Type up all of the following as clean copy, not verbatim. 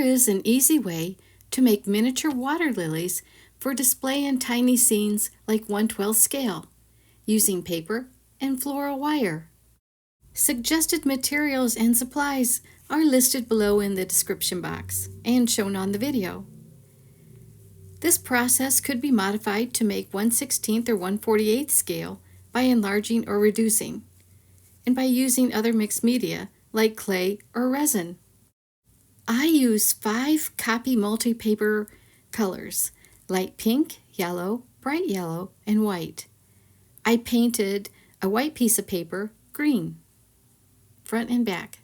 is an easy way to make miniature water lilies for display in tiny scenes like 1/12 scale, using paper and floral wire. Suggested materials and supplies are listed below in the description box and shown on the video. This process could be modified to make 1/16 or 1/48 scale by enlarging or reducing, and by using other mixed media like clay or resin. I use 5 copy multi-paper colors: light pink, yellow, bright yellow, and white. I painted a white piece of paper green, front and back.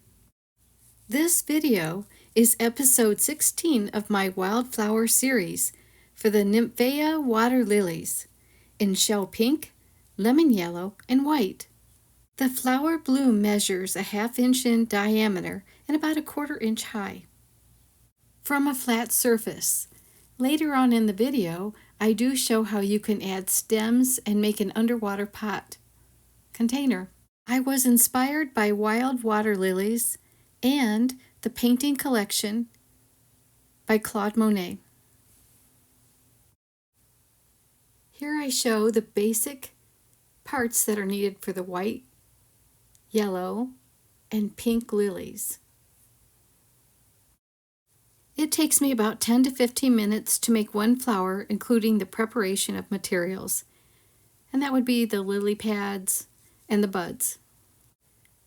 This video is episode 16 of my Wildflower Series for the Nymphaea water lilies in shell pink, lemon yellow, and white. The flower bloom measures a 1/2 inch in diameter and about a 1/4 inch high from a flat surface. Later on in the video, I do show how you can add stems and make an underwater pot container. I was inspired by wild water lilies and the painting collection by Claude Monet. Here I show the basic parts that are needed for the white, yellow, and pink lilies. It takes me about 10 to 15 minutes to make one flower, including the preparation of materials, and that would be the lily pads and the buds.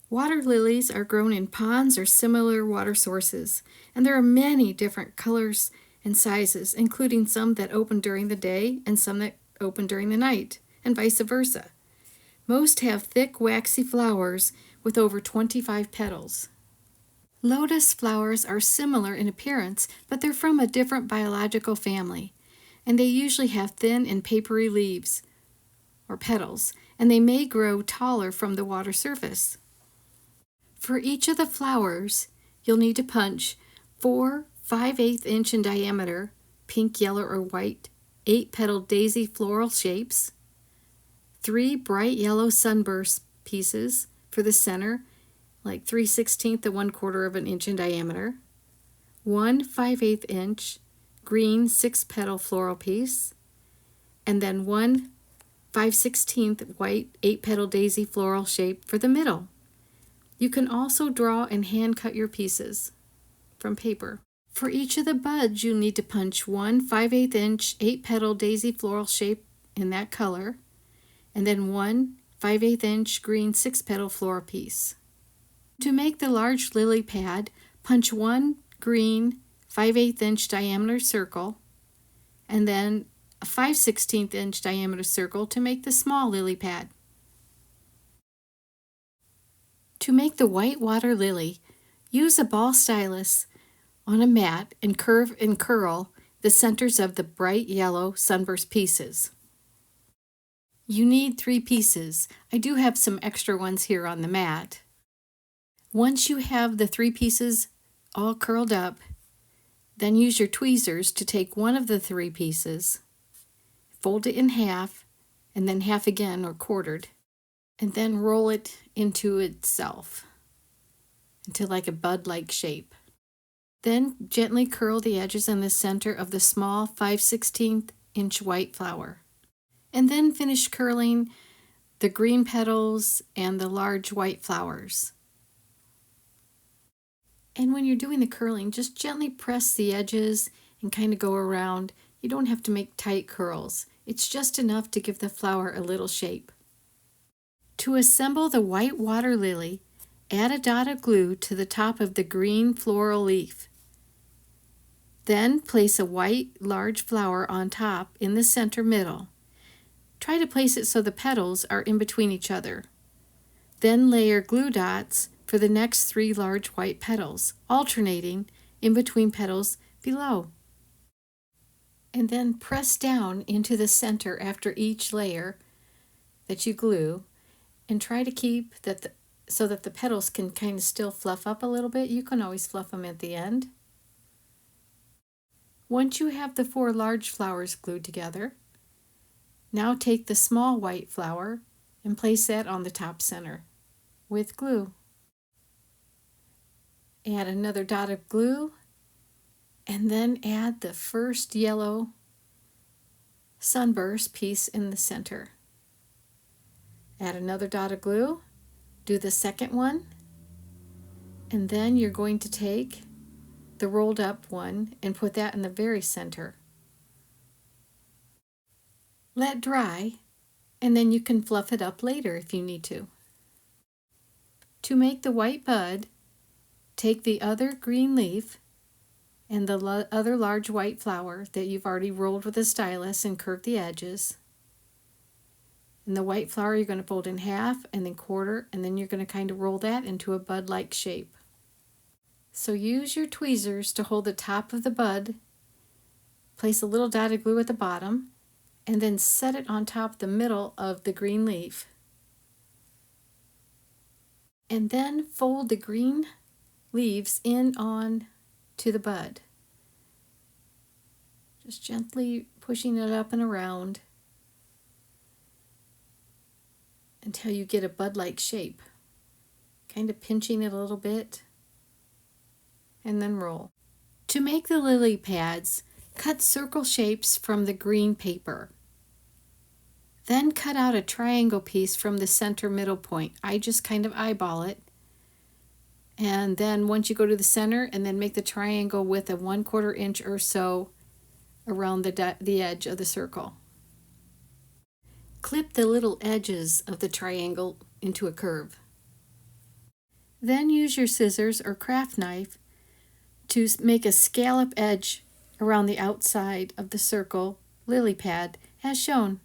Water lilies are grown in ponds or similar water sources, and there are many different colors and sizes, including some that open during the day and some that open during the night, and vice versa. Most have thick, waxy flowers with over 25 petals. Lotus flowers are similar in appearance, but they're from a different biological family, and they usually have thin and papery leaves or petals, and they may grow taller from the water surface. For each of the flowers, you'll need to punch 4 5/8 inch in diameter pink, yellow, or white 8-petaled daisy floral shapes, 3 bright yellow sunburst pieces for the center, like 3/16 to 1/4 of an inch in diameter, 1 5/8 inch green 6-petal floral piece, and then 1 5/16 white 8-petal daisy floral shape for the middle. You can also draw and hand cut your pieces from paper. For each of the buds, you'll need to punch 1 5/8 inch 8-petal daisy floral shape in that color, and then 1 5/8 inch green 6-petal floral piece. To make the large lily pad, punch 1 green 5/8 inch diameter circle, and then a 5/16 inch diameter circle to make the small lily pad. To make the white water lily, use a ball stylus on a mat and curve and curl the centers of the bright yellow sunburst pieces. You need 3 pieces. I do have some extra ones here on the mat. Once you have the 3 pieces all curled up, then use your tweezers to take one of the 3 pieces, fold it in half, and then half again or quartered, and then roll it into itself, into like a bud-like shape. Then gently curl the edges in the center of the small 5/16 inch white flower, and then finish curling the green petals and the large white flowers. And when you're doing the curling, just gently press the edges and kind of go around. You don't have to make tight curls. It's just enough to give the flower a little shape. To assemble the white water lily, add a dot of glue to the top of the green floral leaf. Then place a white large flower on top in the center middle. Try to place it so the petals are in between each other. Then layer glue dots for the next 3 large white petals, alternating in between petals below. And then press down into the center after each layer that you glue, and try to keep that so that the petals can kind of still fluff up a little bit. You can always fluff them at the end. Once you have the 4 large flowers glued together, now take the small white flower and place that on the top center with glue. Add another dot of glue and then add the first yellow sunburst piece in the center. Add another dot of glue, do the second one, and then you're going to take the rolled up one and put that in the very center. Let dry, and then you can fluff it up later if you need to. To make the white bud, take the other green leaf and the other large white flower that you've already rolled with a stylus and curved the edges. And the white flower you're going to fold in half and then quarter, and then you're going to kind of roll that into a bud-like shape. So use your tweezers to hold the top of the bud, place a little dot of glue at the bottom, and then set it on top of the middle of the green leaf. And then fold the green leaves in on to the bud. Just gently pushing it up and around until you get a bud-like shape. Kind of pinching it a little bit, and then roll. To make the lily pads, cut circle shapes from the green paper. Then cut out a triangle piece from the center middle point. I just kind of eyeball it. And then once you go to the center, and then make the triangle with a 1/4 inch or so around the edge of the circle. Clip the little edges of the triangle into a curve. Then use your scissors or craft knife to make a scallop edge around the outside of the circle lily pad as shown.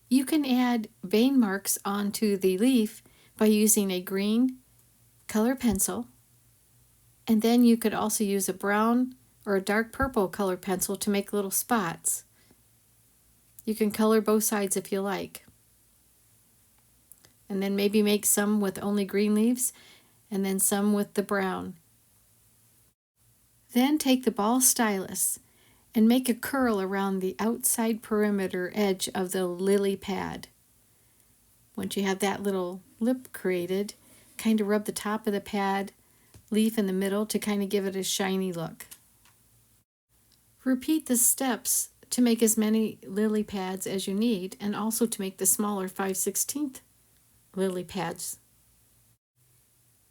You can add vein marks onto the leaf by using a green color pencil, and then you could also use a brown or a dark purple color pencil to make little spots. You can color both sides if you like. And then maybe make some with only green leaves and then some with the brown. Then take the ball stylus and make a curl around the outside perimeter edge of the lily pad. Once you have that little lip created, kind of rub the top of the pad leaf in the middle to kind of give it a shiny look. Repeat the steps to make as many lily pads as you need, and also to make the smaller 5/16 lily pads.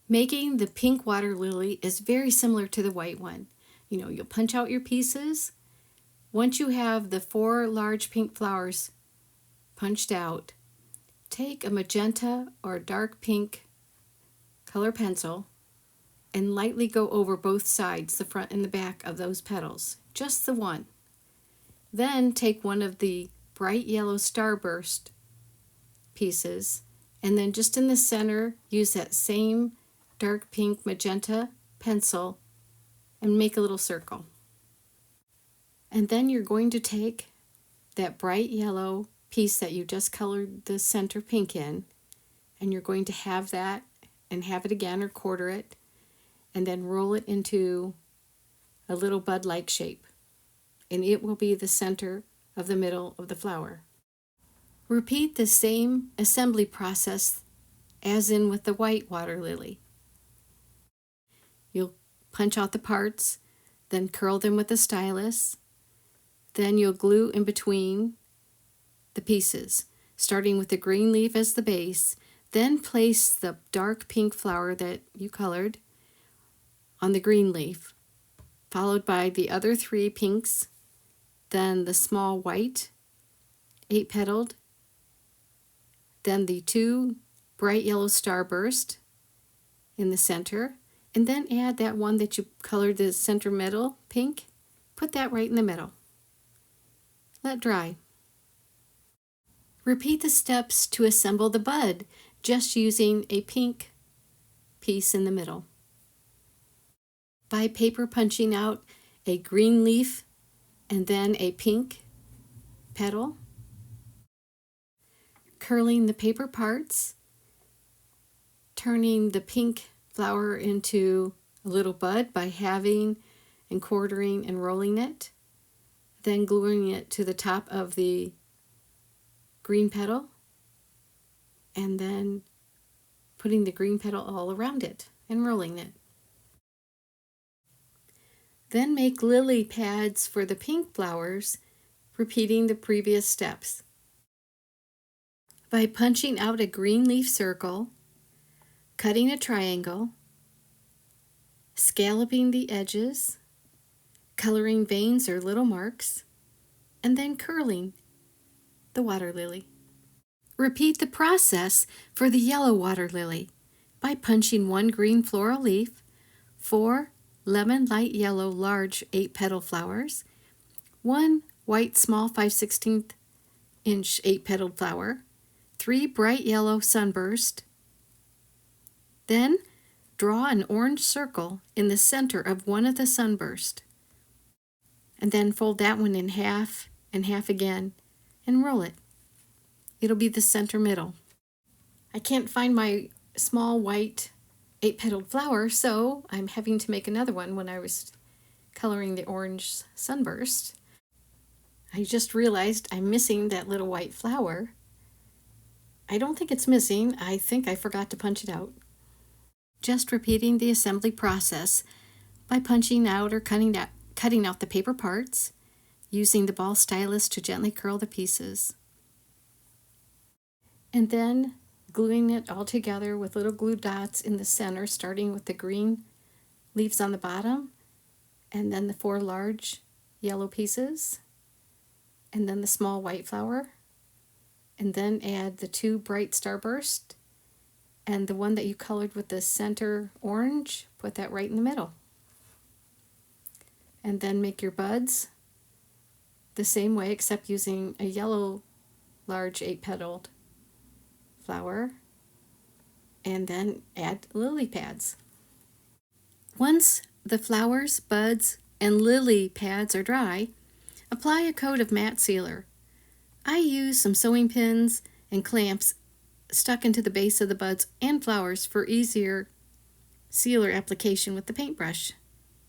Making the pink water lily is very similar to the white one. You'll punch out your pieces. Once you have the 4 large pink flowers punched out, take a magenta or dark pink color pencil and lightly go over both sides, the front and the back of those petals, just the one. Then take one of the bright yellow starburst pieces, and then just in the center, use that same dark pink magenta pencil and make a little circle. And then you're going to take that bright yellow piece that you just colored the center pink in, and you're going to have that and have it again or quarter it, and then roll it into a little bud-like shape. And it will be the center of the middle of the flower. Repeat the same assembly process as in with the white water lily. You'll punch out the parts, then curl them with a stylus. Then you'll glue in between the pieces, starting with the green leaf as the base. Then place the dark pink flower that you colored on the green leaf, followed by the other 3 pinks, then the small white 8-petaled, then the 2 bright yellow starburst in the center, and then add that one that you colored the center middle pink. Put that right in the middle. Let dry. Repeat the steps to assemble the bud, just using a pink piece in the middle. By paper punching out a green leaf and then a pink petal, curling the paper parts, turning the pink flower into a little bud by halving and quartering and rolling it, then gluing it to the top of the green petal, and then putting the green petal all around it and rolling it. Then make lily pads for the pink flowers, repeating the previous steps. By punching out a green leaf circle, cutting a triangle, scalloping the edges, coloring veins or little marks, and then curling the water lily. Repeat the process for the yellow water lily by punching one green floral leaf, 4 lemon light yellow large 8-petal flowers, 1 white small 5/16 inch 8-petaled flower, 3 bright yellow sunburst. Then draw an orange circle in the center of one of the sunburst, and then fold that one in half and half again and roll it. It'll be the center middle. I can't find my small white 8-petaled flower, so I'm having to make another one when I was coloring the orange sunburst. I just realized I'm missing that little white flower. I don't think it's missing. I think I forgot to punch it out. Just repeating the assembly process by punching out or cutting out the paper parts, using the ball stylus to gently curl the pieces, and then gluing it all together with little glue dots in the center, starting with the green leaves on the bottom, and then the 4 large yellow pieces, and then the small white flower, and then add the 2 bright starburst, and the one that you colored with the center orange, put that right in the middle. And then make your buds the same way, except using a yellow large 8-petaled flower, and then add lily pads. Once the flowers, buds, and lily pads are dry, apply a coat of matte sealer. I use some sewing pins and clamps stuck into the base of the buds and flowers for easier sealer application with the paintbrush.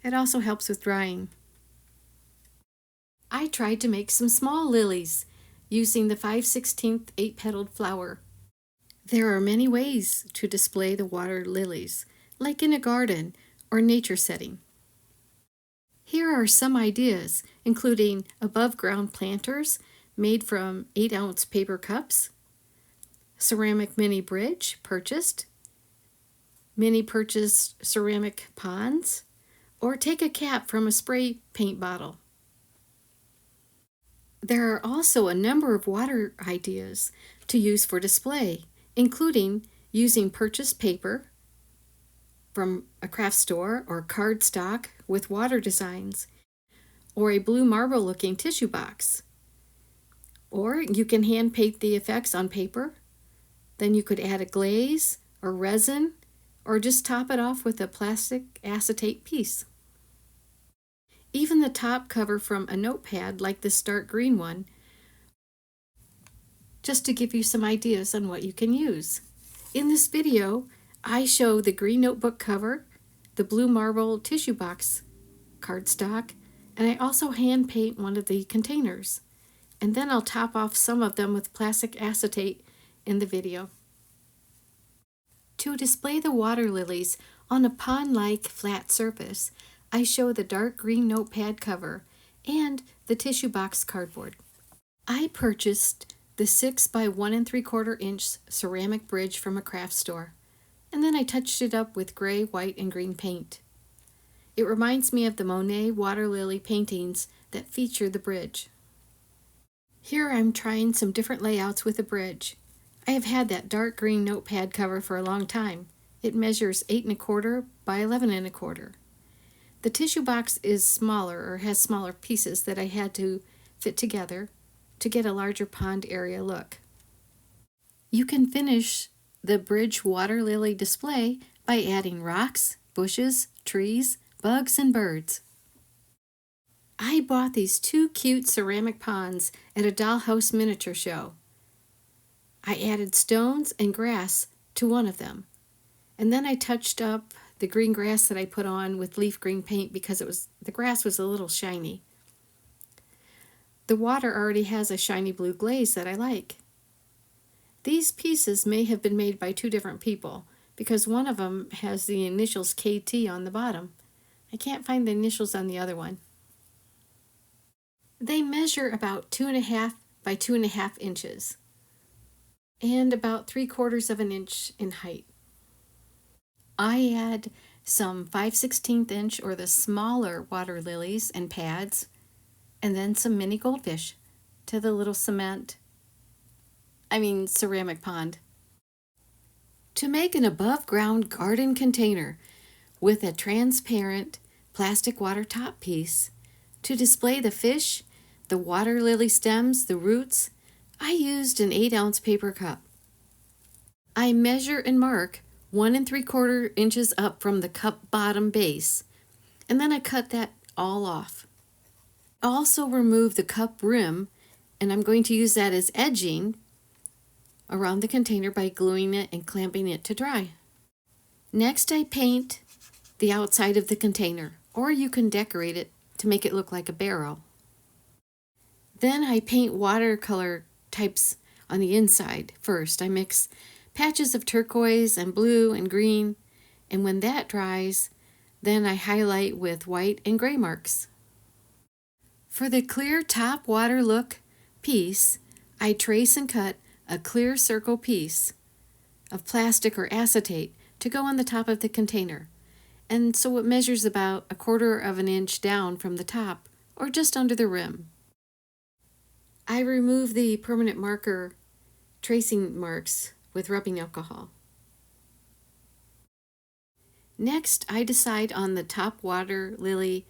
It also helps with drying. I tried to make some small lilies using the 5/16 8-petaled flower. There are many ways to display the water lilies, like in a garden or nature setting. Here are some ideas, including above-ground planters made from 8-ounce paper cups, ceramic mini bridge purchased, mini purchased ceramic ponds, or take a cap from a spray paint bottle. There are also a number of water ideas to use for display, including using purchased paper from a craft store or cardstock with water designs, or a blue marble looking tissue box. Or you can hand paint the effects on paper. Then you could add a glaze or resin, or just top it off with a plastic acetate piece. Even the top cover from a notepad like this dark green one, just to give you some ideas on what you can use. In this video, I show the green notebook cover, the blue marble tissue box cardstock, and I also hand paint one of the containers. And then I'll top off some of them with plastic acetate in the video. To display the water lilies on a pond-like flat surface, I show the dark green notepad cover and the tissue box cardboard. I purchased the 6 by 1 3/4 inch ceramic bridge from a craft store, and then I touched it up with gray, white, and green paint. It reminds me of the Monet water lily paintings that feature the bridge. Here I'm trying some different layouts with the bridge. I have had that dark green notepad cover for a long time. It measures 8 1/4 by 11 1/4. The tissue box is smaller, or has smaller pieces that I had to fit together to get a larger pond area look. You can finish the bridge water lily display by adding rocks, bushes, trees, bugs, and birds. I bought these 2 cute ceramic ponds at a dollhouse miniature show. I added stones and grass to one of them, and then I touched up the green grass that I put on with leaf green paint because the grass was a little shiny. The water already has a shiny blue glaze that I like. These pieces may have been made by 2 different people because one of them has the initials KT on the bottom. I can't find the initials on the other one. They measure about 2.5 by 2.5 inches and about 3/4 of an inch in height. I add some 5/16 inch or the smaller water lilies and pads, and then some mini goldfish to the little ceramic pond. To make an above ground garden container with a transparent plastic water top piece to display the fish, the water lily stems, the roots, I used an 8-ounce paper cup. I measure and mark 1 3/4 inches up from the cup bottom base, and then I cut that all off. I also remove the cup rim, and I'm going to use that as edging around the container by gluing it and clamping it to dry. Next, I paint the outside of the container, or you can decorate it to make it look like a barrel. Then I paint watercolor types on the inside first. I mix patches of turquoise and blue and green, and when that dries, then I highlight with white and gray marks. For the clear top water look piece, I trace and cut a clear circle piece of plastic or acetate to go on the top of the container, and so it measures about 1/4 of an inch down from the top or just under the rim. I remove the permanent marker tracing marks with rubbing alcohol. Next, I decide on the top water lily,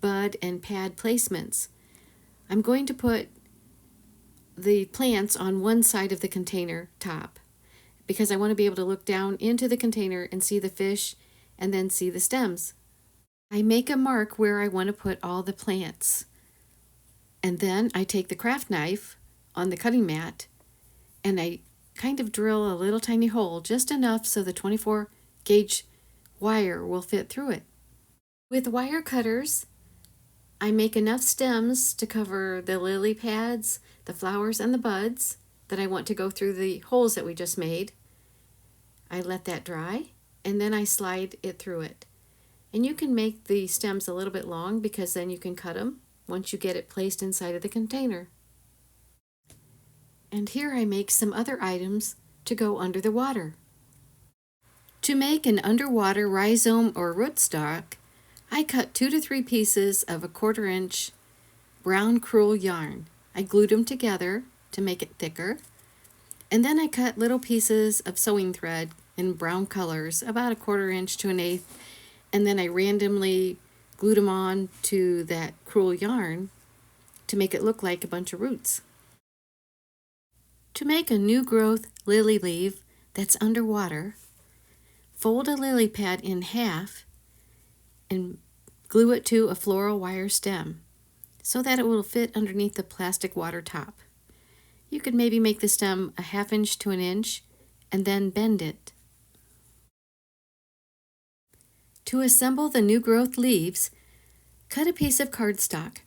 bud, and pad placements. I'm going to put the plants on one side of the container top because I want to be able to look down into the container and see the fish and then see the stems. I make a mark where I want to put all the plants. And then I take the craft knife on the cutting mat and I kind of drill a little tiny hole, just enough so the 24 gauge wire will fit through it. With wire cutters, I make enough stems to cover the lily pads, the flowers, and the buds that I want to go through the holes that we just made. I let that dry, and then I slide it through it. And you can make the stems a little bit long because then you can cut them once you get it placed inside of the container. And here I make some other items to go under the water. To make an underwater rhizome or rootstock, I cut 2 to 3 pieces of 1/4 inch brown crewel yarn. I glued them together to make it thicker, and then I cut little pieces of sewing thread in brown colors, about 1/4 inch to 1/8, and then I randomly glued them on to that crewel yarn to make it look like a bunch of roots. To make a new growth lily leaf that's underwater, fold a lily pad in half and glue it to a floral wire stem so that it will fit underneath the plastic water top. You could maybe make the stem 1/2 inch to 1 inch and then bend it. To assemble the new growth leaves, cut a piece of cardstock.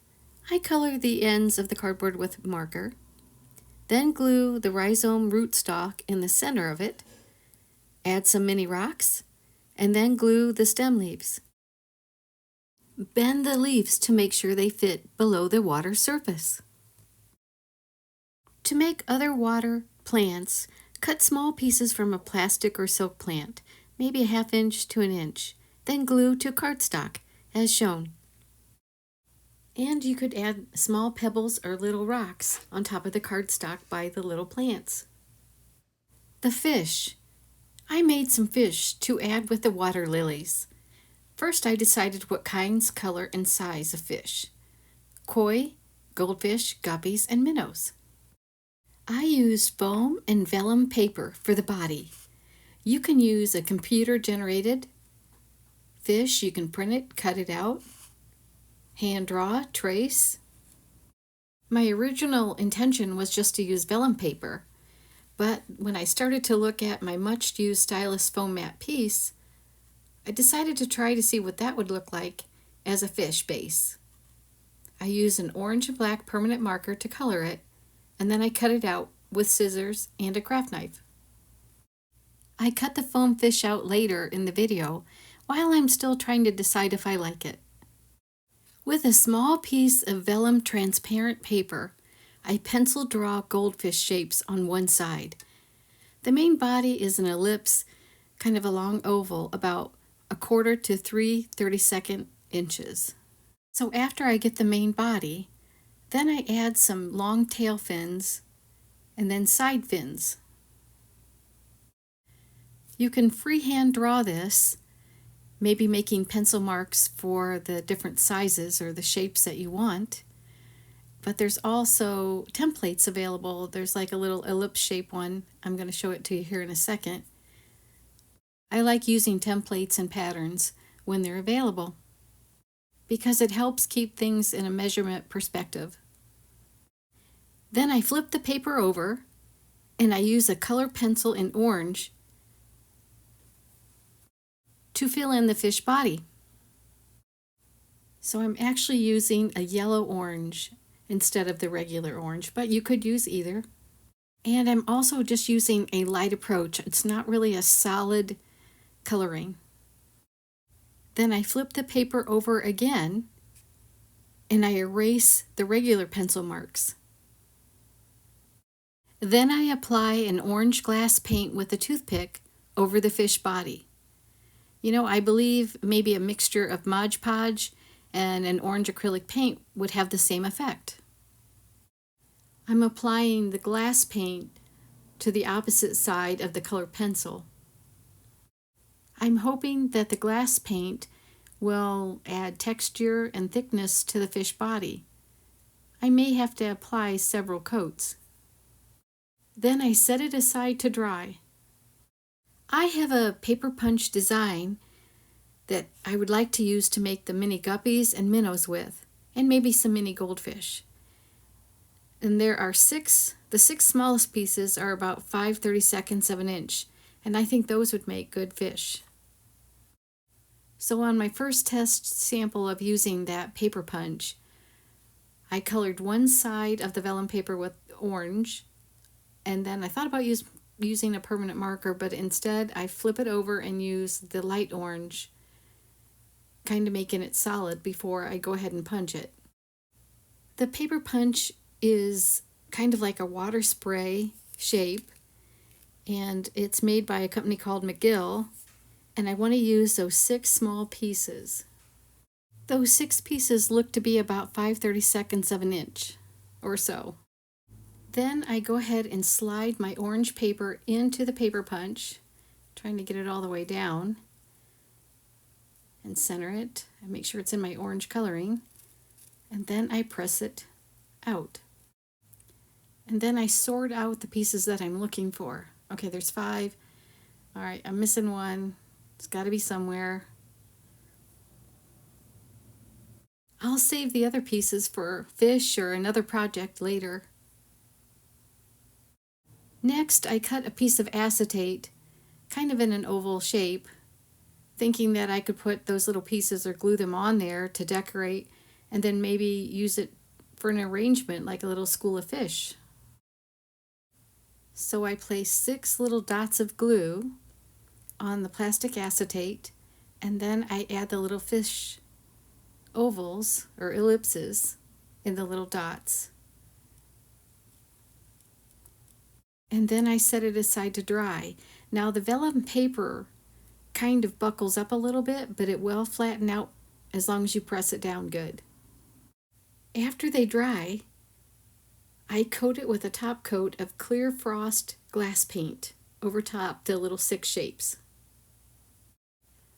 I color the ends of the cardboard with marker, then glue the rhizome rootstock in the center of it, add some mini rocks, and then glue the stem leaves. Bend the leaves to make sure they fit below the water surface. To make other water plants, cut small pieces from a plastic or silk plant, maybe 1/2 inch to 1 inch, then glue to cardstock, as shown. And you could add small pebbles or little rocks on top of the cardstock by the little plants. The fish. I made some fish to add with the water lilies. First, I decided what kinds, color, and size of fish: koi, goldfish, guppies, and minnows. I used foam and vellum paper for the body. You can use a computer-generated fish. You can print it, cut it out, hand draw, trace. My original intention was just to use vellum paper, but when I started to look at my much-used stylus foam mat piece, I decided to try to see what that would look like as a fish base. I used an orange and black permanent marker to color it, and then I cut it out with scissors and a craft knife. I cut the foam fish out later in the video while I'm still trying to decide if I like it. With a small piece of vellum transparent paper, I pencil draw goldfish shapes on one side. The main body is an ellipse, kind of a long oval, about 1/4 to 3 32nd inches. So after I get the main body, then I add some long tail fins and then side fins. You can freehand draw this, maybe making pencil marks for the different sizes or the shapes that you want. But there's also templates available. There's like a little ellipse shape one. I'm going to show it to you here in a second. I like using templates and patterns when they're available because it helps keep things in a measurement perspective. Then I flip the paper over and I use a color pencil in orange to fill in the fish body. So I'm actually using a yellow orange instead of the regular orange, but you could use either. And I'm also just using a light approach. It's not really a solid coloring. Then I flip the paper over again and I erase the regular pencil marks. Then I apply an orange glass paint with a toothpick over the fish body. You know, I believe maybe a mixture of Mod Podge and an orange acrylic paint would have the same effect. I'm applying the glass paint to the opposite side of the colored pencil. I'm hoping that the glass paint will add texture and thickness to the fish body. I may have to apply several coats. Then I set it aside to dry. I have a paper punch design that I would like to use to make the mini guppies and minnows with, and maybe some mini goldfish. And there are the 6 smallest pieces are about 5/32 of an inch, and I think those would make good fish. So on my first test sample of using that paper punch, I colored one side of the vellum paper with orange, and then I thought about using a permanent marker, but instead I flip it over and use the light orange, kind of making it solid before I go ahead and punch it. The paper punch is kind of like a water spray shape, and it's made by a company called McGill, and I want to use those 6 small pieces. Those 6 pieces look to be about 5/32 of an inch or so. Then I go ahead and slide my orange paper into the paper punch, trying to get it all the way down, and center it and make sure it's in my orange coloring, and then I press it out. And then I sort out the pieces that I'm looking for. Okay, there's 5. All right, I'm missing one. It's got to be somewhere. I'll save the other pieces for fish or another project later. Next, I cut a piece of acetate, kind of in an oval shape, thinking that I could put those little pieces or glue them on there to decorate, and then maybe use it for an arrangement like a little school of fish. So I place 6 little dots of glue on the plastic acetate, and then I add the little fish ovals or ellipses in the little dots. And then I set it aside to dry. Now the vellum paper kind of buckles up a little bit, but it will flatten out as long as you press it down good. After they dry, I coat it with a top coat of clear frost glass paint over top the little 6 shapes.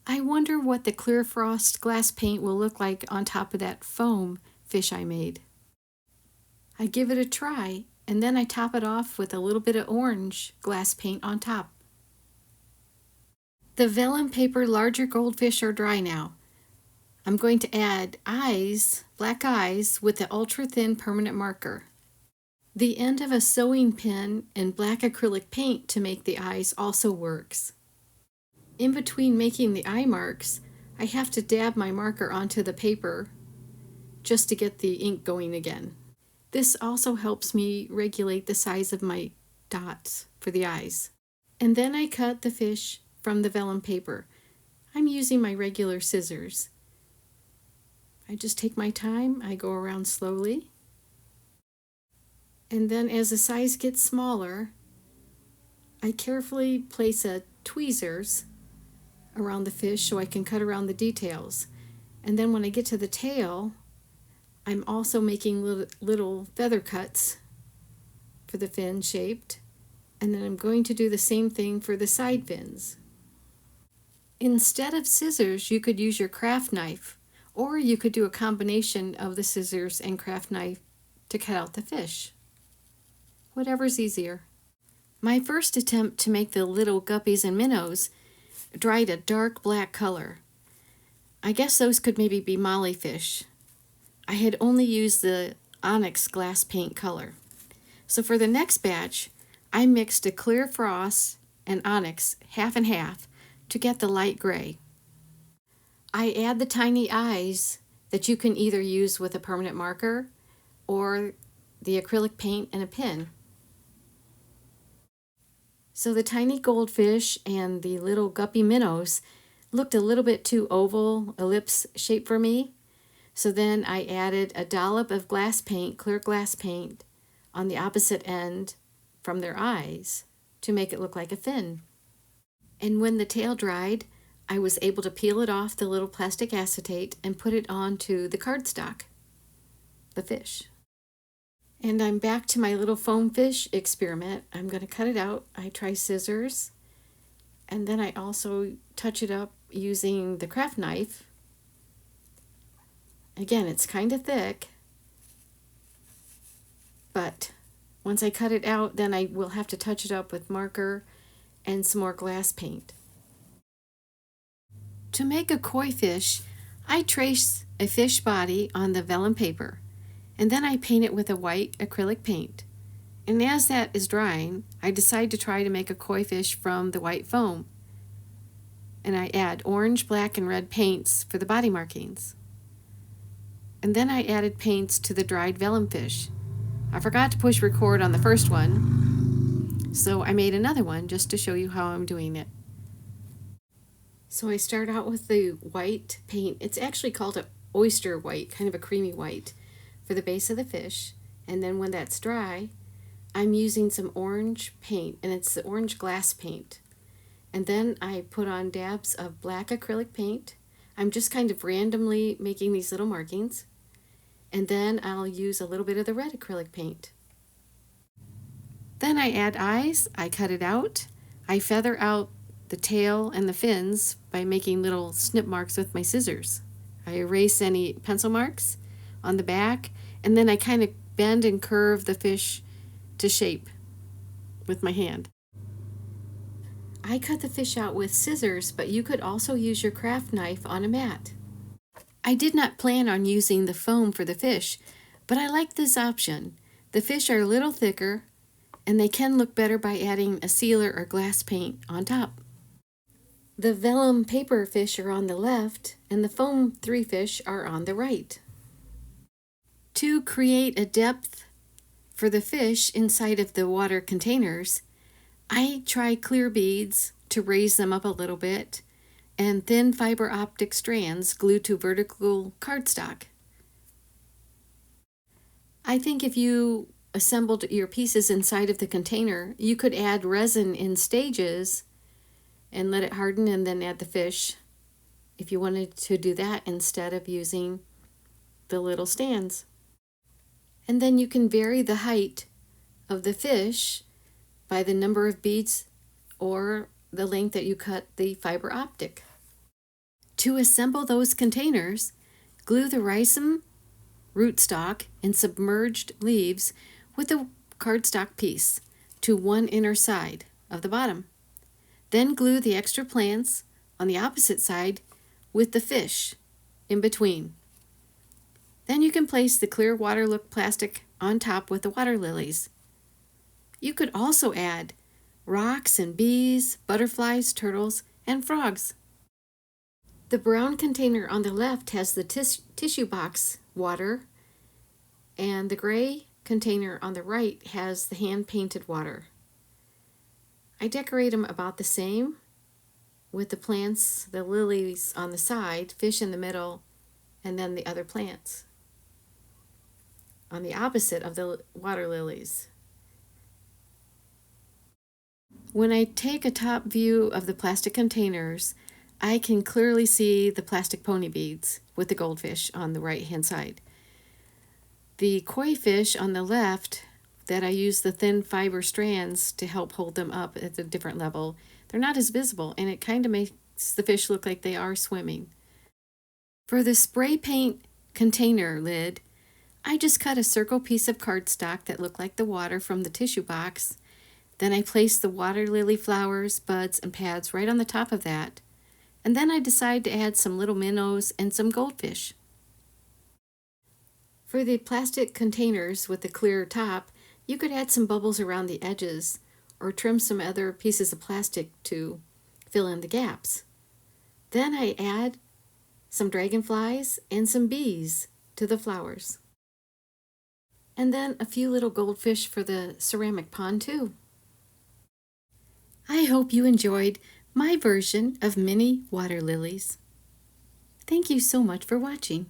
I wonder what the clear frost glass paint will look like on top of that foam fish I made. I give it a try, and then I top it off with a little bit of orange glass paint on top. The vellum paper larger goldfish are dry now. I'm going to add eyes, black eyes, with the ultra thin permanent marker. The end of a sewing pin and black acrylic paint to make the eyes also works. In between making the eye marks, I have to dab my marker onto the paper just to get the ink going again. This also helps me regulate the size of my dots for the eyes. And then I cut the fish from the vellum paper. I'm using my regular scissors. I just take my time, I go around slowly. And then as the size gets smaller, I carefully place a tweezers around the fish so I can cut around the details. And then when I get to the tail, I'm also making little feather cuts for the fin shaped. And then I'm going to do the same thing for the side fins. Instead of scissors, you could use your craft knife, or you could do a combination of the scissors and craft knife to cut out the fish. Whatever's easier. My first attempt to make the little guppies and minnows dried a dark black color. I guess those could maybe be molly fish. I had only used the onyx glass paint color. So for the next batch, I mixed a clear frost and onyx half and half to get the light gray. I add the tiny eyes that you can either use with a permanent marker or the acrylic paint and a pen. So the tiny goldfish and the little guppy minnows looked a little bit too oval, ellipse shape for me. So then I added a dollop of glass paint, clear glass paint, on the opposite end from their eyes to make it look like a fin. And when the tail dried, I was able to peel it off the little plastic acetate and put it onto the cardstock, the fish. And I'm back to my little foam fish experiment. I'm going to cut it out. I try scissors, and then I also touch it up using the craft knife. Again, it's kind of thick, but once I cut it out, then I will have to touch it up with marker and some more glass paint. To make a koi fish, I trace a fish body on the vellum paper, and then I paint it with a white acrylic paint. And as that is drying, I decide to try to make a koi fish from the white foam. And I add orange, black, and red paints for the body markings. And then I added paints to the dried vellum fish. I forgot to push record on the first one, so I made another one just to show you how I'm doing it. So I start out with the white paint. It's actually called an oyster white, kind of a creamy white, for the base of the fish. And then when that's dry, I'm using some orange paint, and it's the orange glass paint. And then I put on dabs of black acrylic paint. I'm just kind of randomly making these little markings. And then I'll use a little bit of the red acrylic paint. Then I add eyes. I cut it out. I feather out the tail and the fins by making little snip marks with my scissors. I erase any pencil marks on the back, and then I kind of bend and curve the fish to shape with my hand. I cut the fish out with scissors, but you could also use your craft knife on a mat. I did not plan on using the foam for the fish, but I like this option. The fish are a little thicker, and they can look better by adding a sealer or glass paint on top. The vellum paper fish are on the left, and the foam 3 fish are on the right. To create a depth for the fish inside of the water containers, I try clear beads to raise them up a little bit, and thin fiber optic strands glued to vertical cardstock. I think if you assembled your pieces inside of the container, you could add resin in stages and let it harden and then add the fish if you wanted to do that instead of using the little stands. And then you can vary the height of the fish by the number of beads or the length that you cut the fiber optic. To assemble those containers, glue the rhizome, rootstock, and submerged leaves with a cardstock piece to one inner side of the bottom. Then glue the extra plants on the opposite side with the fish in between. Then you can place the clear waterlook plastic on top with the water lilies. You could also add rocks and bees, butterflies, turtles, and frogs. The brown container on the left has the tissue box water, and the gray container on the right has the hand-painted water. I decorate them about the same, with the plants, the lilies on the side, fish in the middle, and then the other plants on the opposite of the water lilies. When I take a top view of the plastic containers, I can clearly see the plastic pony beads with the goldfish on the right hand side. The koi fish on the left, that I use the thin fiber strands to help hold them up at a different level, they're not as visible, and it kind of makes the fish look like they are swimming. For the spray paint container lid, I just cut a circle piece of cardstock that looked like the water from the tissue box. Then I placed the water lily flowers, buds, and pads right on the top of that. And then I decided to add some little minnows and some goldfish. For the plastic containers with the clear top, you could add some bubbles around the edges or trim some other pieces of plastic to fill in the gaps. Then I add some dragonflies and some bees to the flowers. And then a few little goldfish for the ceramic pond too. I hope you enjoyed my version of mini water lilies. Thank you so much for watching.